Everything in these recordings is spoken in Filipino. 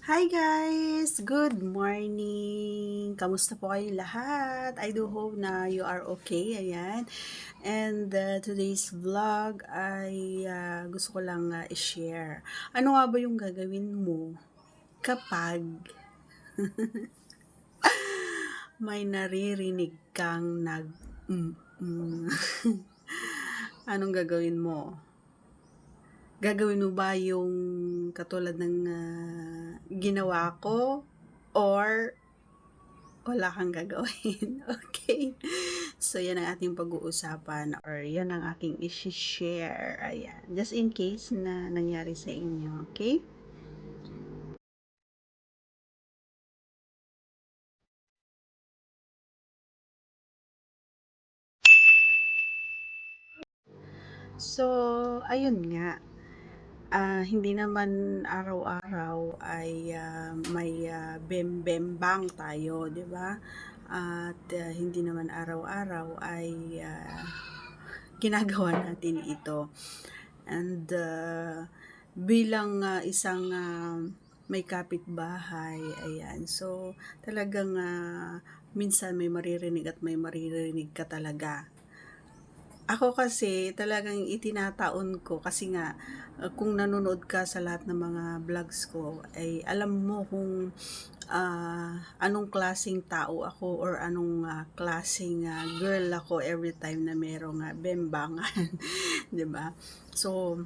Hi guys! Good morning! Kamusta po kayong lahat? I do hope na you are okay. Ayan. And today's vlog ay gusto ko lang i-share. Ano nga ba yung gagawin mo kapag may naririnig kang mm. Anong gagawin mo? Gagawin mo ba yung katulad ng ginawa ko or wala kang gagawin? Okay. So, yan ang ating pag-uusapan or yan ang aking isi-share. Ayan. Just in case na nangyari sa inyo. Okay? So, ayun nga. Hindi naman araw-araw ay may bem-bembang tayo, 'di ba? At hindi naman araw-araw ay ginagawa natin ito. And bilang isang may kapitbahay, ayan. So, talagang minsan may maririnig at may maririnig ka talaga. Ako kasi talagang itinataon ko kasi nga kung nanonood ka sa lahat ng mga vlogs ko ay alam mo kung anong klaseng tao ako or anong klaseng girl ako every time na merong bembangan, 'di ba? So,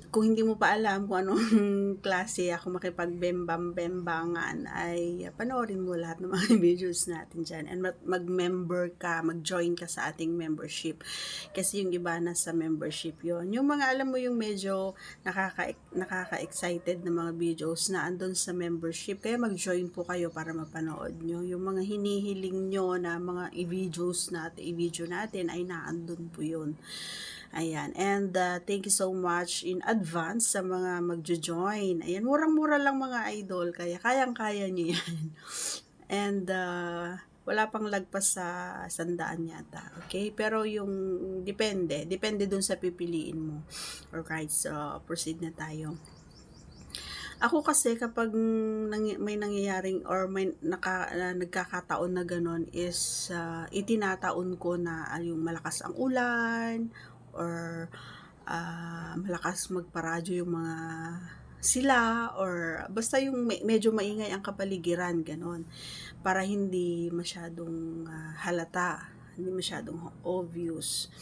kung hindi mo pa alam kung anong klase ako makipagbembang-bembangan ay panoorin mo lahat ng mga videos natin dyan and mag-member ka, mag-join ka sa ating membership kasi yung iba na sa membership yon. Yung mga alam mo yung medyo nakaka-excited na mga videos na andun sa membership, kaya mag-join po kayo para mapanood nyo yung mga hinihiling nyo na mga i-videos natin, i-video natin ay naandun po yun. Ayan. And thank you so much in advance sa mga magjo-join. Ayan, murang-mura lang mga idol, kaya kayang-kaya niyo yan. And wala pang lagpas sa 100 yata. Okay? Pero yung depende dun sa pipiliin mo. Alright, so proceed na tayo. Ako kasi kapag may nangyayaring or may nagkakataon na gano'n is itinataon ko na yung malakas ang ulan or malakas magparadyo yung mga sila or basta yung medyo maingay ang kapaligiran gano'n para hindi masyadong halata, hindi masyadong obvious.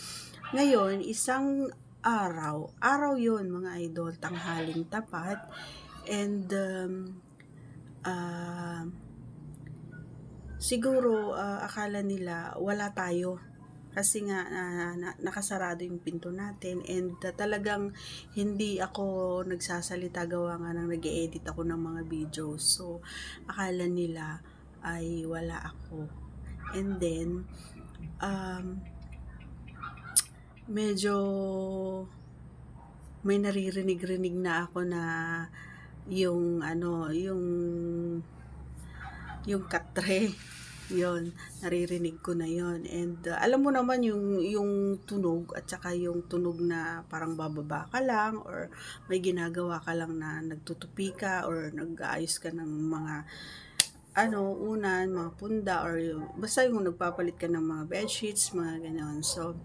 Ngayon, isang araw yon mga idol, tanghaling tapat. And siguro akala nila wala tayo kasi nga nakasarado yung pinto natin and talagang hindi ako nagsasalita gawa nga nang nag-e-edit ako ng mga videos. So, akala nila ay wala ako. And then, medyo may naririnig-rinig na ako na yung yung katre, yon naririnig ko na yon. And alam mo naman yung tunog at saka yung tunog na parang bababa ka lang or may ginagawa ka lang na nagtutupi ka or nag-aayos ka ng mga unan, mga punda or basta yung nagpapalit ka ng mga bedsheets, mga ganyan. So,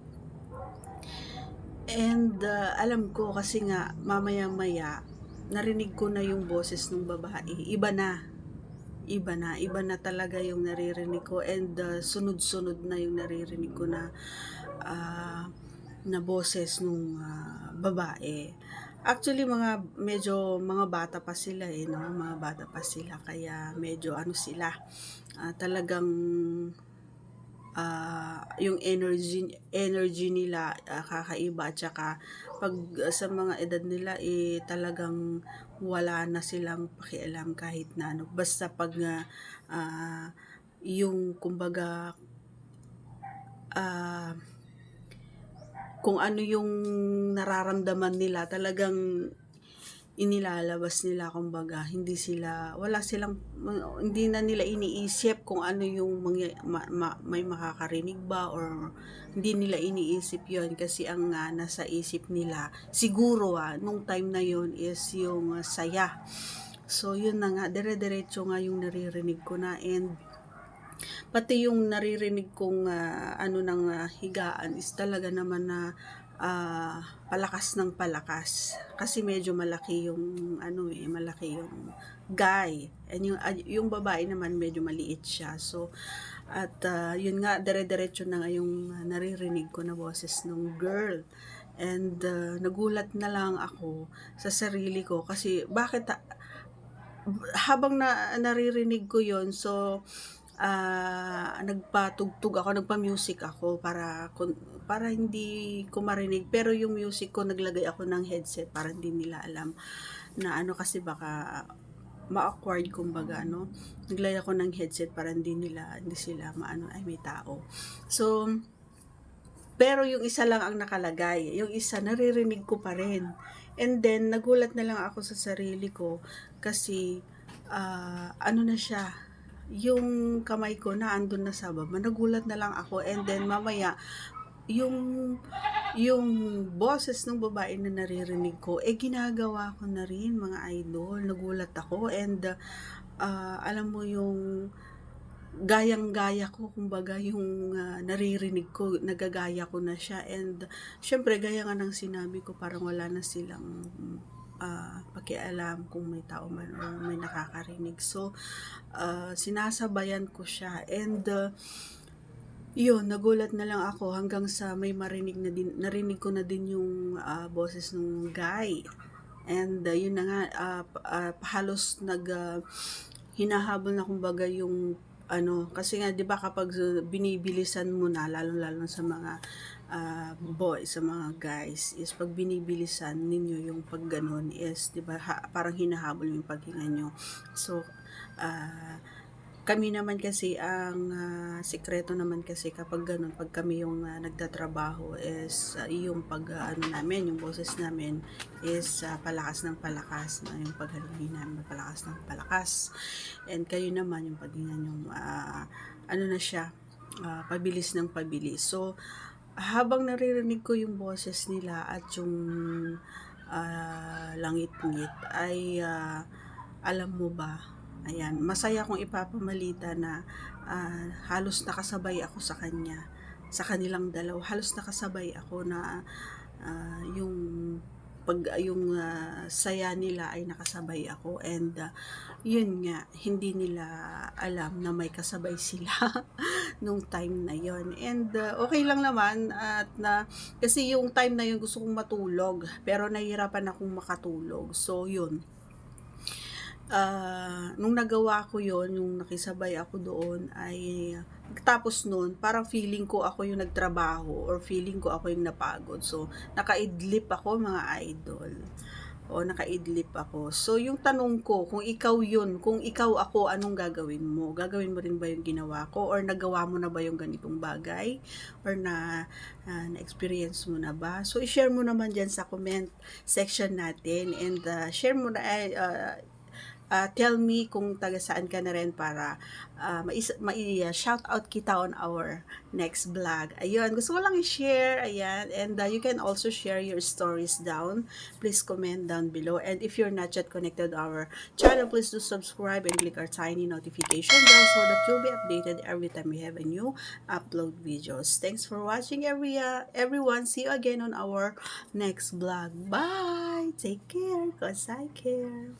and alam ko kasi nga mamaya-maya narinig ko na yung boses ng babae. Iba na talaga yung naririnig ko and sunod-sunod na yung naririnig ko na na boses nung babae. Actually, mga bata pa sila no? Mga bata pa sila kaya medyo sila. Talagang yung energy nila kakaiba at saka pag sa mga edad nila talagang wala na silang pakialam kahit na basta pag yung kumbaga kung ano yung nararamdaman nila talagang inilalabas nila, kumbaga hindi na nila iniisip kung ano yung may makakarinig ba or hindi nila iniisip yon kasi ang nasa isip nila siguro nung time na yon is yung saya So yun na nga, dire-diretso nga yung naririnig ko na, and pati yung naririnig kong ano ng higaan is talaga naman na palakas ng palakas. Kasi medyo malaki yung ano malaki yung guy. And yung babae naman medyo maliit siya. So at yun nga, dire-diretso na nga yung naririnig ko na boses ng girl. And nagulat na lang ako sa sarili ko kasi bakit habang naririnig ko yon, so nagpatugtog ako, nagpa-music ako para hindi ko marinig, pero yung music ko naglagay ako ng headset para hindi nila alam na ano, kasi baka ma-awkward kumbaga, no? Naglagay ako ng headset para hindi sila maano ay may tao. So pero yung isa lang ang nakalagay, yung isa naririnig ko pa rin. And then nagulat na lang ako sa sarili ko kasi ano na siya, yung kamay ko na andun na sa baba. Nagulat na lang ako, and then mamaya yung yung boses ng babae na naririnig ko ginagawa ko na rin, mga idol. Nagulat ako, and alam mo yung gayang-gaya ko, kumbaga yung naririnig ko, nagagaya ko na siya. And syempre gaya nga ng sinabi ko, parang wala na silang pakialam kung may tao man o may nakakarinig. So sinasabayan ko siya, and yun, nagulat na lang ako hanggang sa may narinig ko na din yung boses ng guy. And yun na nga, halos hinahabol na kumbaga yung ano, kasi nga 'di ba kapag binibilisan mo na, lalo sa mga boys, sa mga guys, is pag binibilisan ninyo yung pag ganun is 'di ba parang hinahabol yung paghinga nyo. So kami naman kasi ang sikreto naman kasi kapag ganun, pag kami yung nagtatrabaho is yung pag ano namin, yung boses namin is palakas ng palakas, yung paghalingi namin palakas ng palakas. And kayo naman yung paghinga nyo ano na siya, pabilis ng pabilis. So habang naririnig ko yung boses nila at yung langit-ngit ay alam mo ba, ayan, masaya kong ipapamalita na halos nakasabay ako sa kanilang dalawa. Halos nakasabay ako na yung saya nila ay nakasabay ako, and yun nga, hindi nila alam na may kasabay sila nung time na yon. And okay lang naman, at kasi yung time na yun gusto kong matulog, pero nahihirapan akong makatulog. So yun, nung nagawa ko yon, yung nakisabay ako doon, ay tapos noon parang feeling ko ako yung nagtrabaho, or feeling ko ako yung napagod. So nakaidlip ako, mga idol, o nakaidlip ako. So yung tanong ko, kung ikaw yun, kung ikaw ako, anong gagawin mo? Gagawin mo rin ba yung ginawa ko, or nagawa mo na ba yung ganitong bagay, or na-experience mo na ba? So i-share mo naman dyan sa comment section natin, and share mo na tell me kung taga saan ka na rin para shout out kita on our next vlog. Ayun, gusto ko lang i-share, ayan, and you can also share your stories down. Please comment down below, and if you're not yet connected to our channel, please do subscribe and click our tiny notification bell so that you'll be updated every time we have a new upload videos. Thanks for watching, everyone. See you again on our next vlog. Bye! Take care, cause I care.